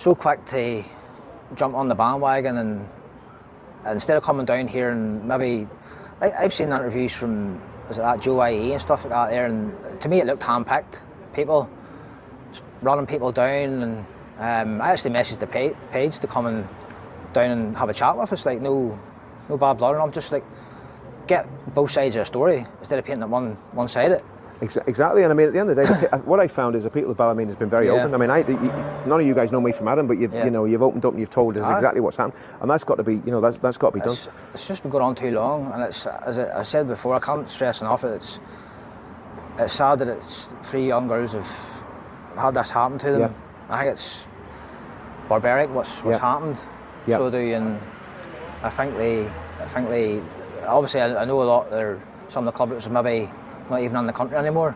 so quick to jump on the bandwagon, and instead of coming down here and maybe, I've seen interviews from, is it that Joe IE and stuff like that there, and to me it looked hand-picked. People running people down, and I actually messaged the page to come and down and have a chat with us, like no bad blood, and I'm just like, get both sides of the story instead of painting it one-sided. Exactly, and I mean, at the end of the day, what I found is the people of Ballymena has been very open. I mean, none of you guys know me from Adam, but you've opened up and you've told us exactly what's happened, and that's got to be, that's got to be done. It's just been going on too long, and it's, as I said before, I can't stress enough. It's sad that it's 3 young girls have had this happen to them. Yeah. I think it's barbaric what's happened. Yeah. So and I think they obviously I know a lot. Some of the clubs are maybe not even in the country anymore.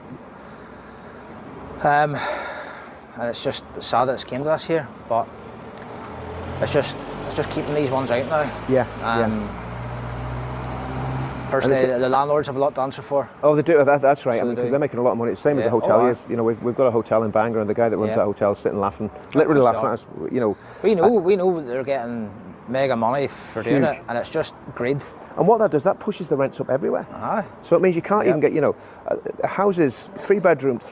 And it's just sad that it's came to this here, but it's just keeping these ones out now. Yeah. Personally, the landlords have a lot to answer for. Oh, they do. That's right. So because they're making a lot of money. It's the same as a hoteliers. We've got a hotel in Bangor, and the guy that runs that hotel is sitting laughing, literally laughing at us. We know they're getting mega money for doing it, and it's just greed. And what that does, that pushes the rents up everywhere. So it means you can't even get, houses, three bedroomed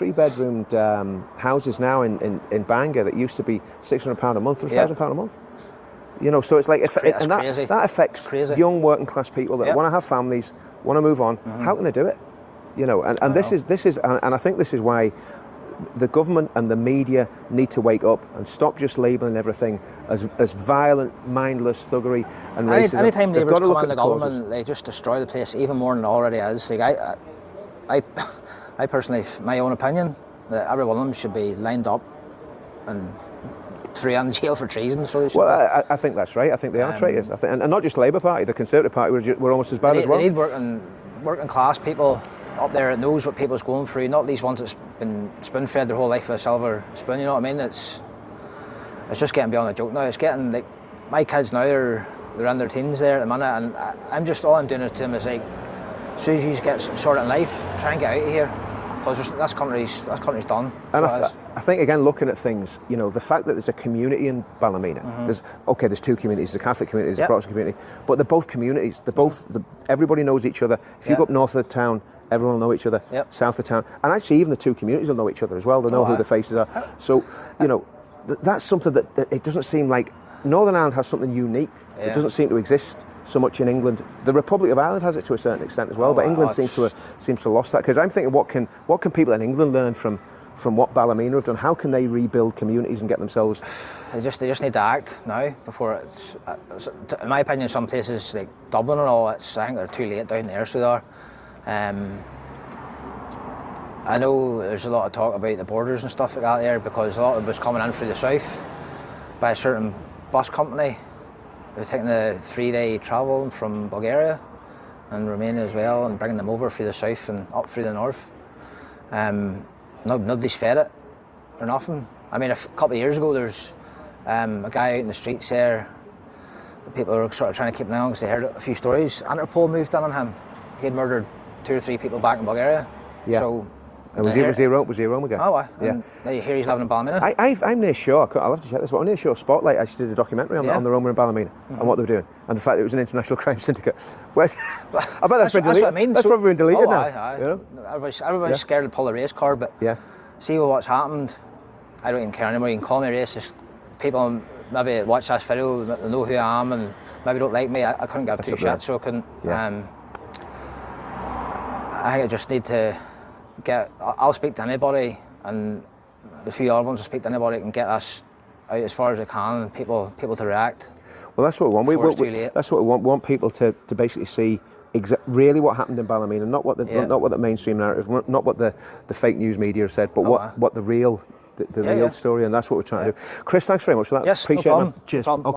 houses now in Bangor that used to be £600 a month or £1,000 a month. So it's like, that affects young working class people that want to have families, want to move on. How can they do it? And this is, and I think this is why the government and the media need to wake up and stop just labelling everything as violent, mindless thuggery and racism. Anytime Labour's come in the government, they just destroy the place even more than it already is. Like I personally, my own opinion, that every one of them should be lined up and thrown in jail for treason. So well, I think that's right. I think they are traitors. And not just Labour Party, the Conservative Party were almost as bad as well. They need working class people up there that knows what people's going through, not these ones that's been spoon-fed their whole life with a silver spoon, you know what I mean? It's just getting beyond a joke now. It's getting like, my kids now, they're in their teens there at the minute, and all I'm doing to them is like, as soon as you get sorted in life, try and get out of here, because this country's done. And I think, again, looking at things, the fact that there's a community in Ballymena, there's two communities, the Catholic community, the Protestant community, but they're both communities. Everybody knows each other. If you go up north of the town, everyone will know each other. South of town, and actually even the two communities will know each other as well. They'll know who the faces are. So that's something that it doesn't seem like Northern Ireland has something unique. It doesn't seem to exist so much in England. The Republic of Ireland has it to a certain extent as well, but England seems to have lost that. Because I'm thinking, what can people in England learn from what Ballymena have done? How can they rebuild communities and get themselves? They just need to act now before it's in my opinion, some places like Dublin and all, I think they're too late down there, so they are. I know there's a lot of talk about the borders and stuff like that there, because a lot of it was coming in through the south by a certain bus company. They were taking the 3-day travel from Bulgaria and Romania as well, and bringing them over through the south and up through the north. Nobody's fed it or nothing. I mean, a couple of years ago, there's a guy out in the streets there that people were sort of trying to keep an eye on because they heard a few stories. Interpol moved in on him. He had murdered 2 or 3 people back in Bulgaria. Yeah. So, and was he a Rome again? Oh, yeah. Now you hear he's living in Ballymena. I'm near sure, I'll have to check this, but I'm near sure Spotlight actually did a documentary on the Roma in Ballymena and what they were doing, and the fact that it was an international crime syndicate. I bet that's been deleted. That's what I mean. That's probably been deleted now. Everybody's scared to pull the race card, but see what's happened. I don't even care anymore. You can call me racist. People maybe watch this video, they know who I am, and maybe don't like me. I couldn't give 2 shits, so I couldn't. I think I just need to I'll speak to anybody, and the few other ones will speak to anybody and get us out as far as I can, and people to react. Well, that's what we want. That's what we want. We want people to basically see really what happened in Ballymena, not what the mainstream narrative, not what the fake news media said, but what the real real story, and that's what we're trying to do. Chris, thanks very much for that. Yes, appreciate no problem. it. Cheers. No problem.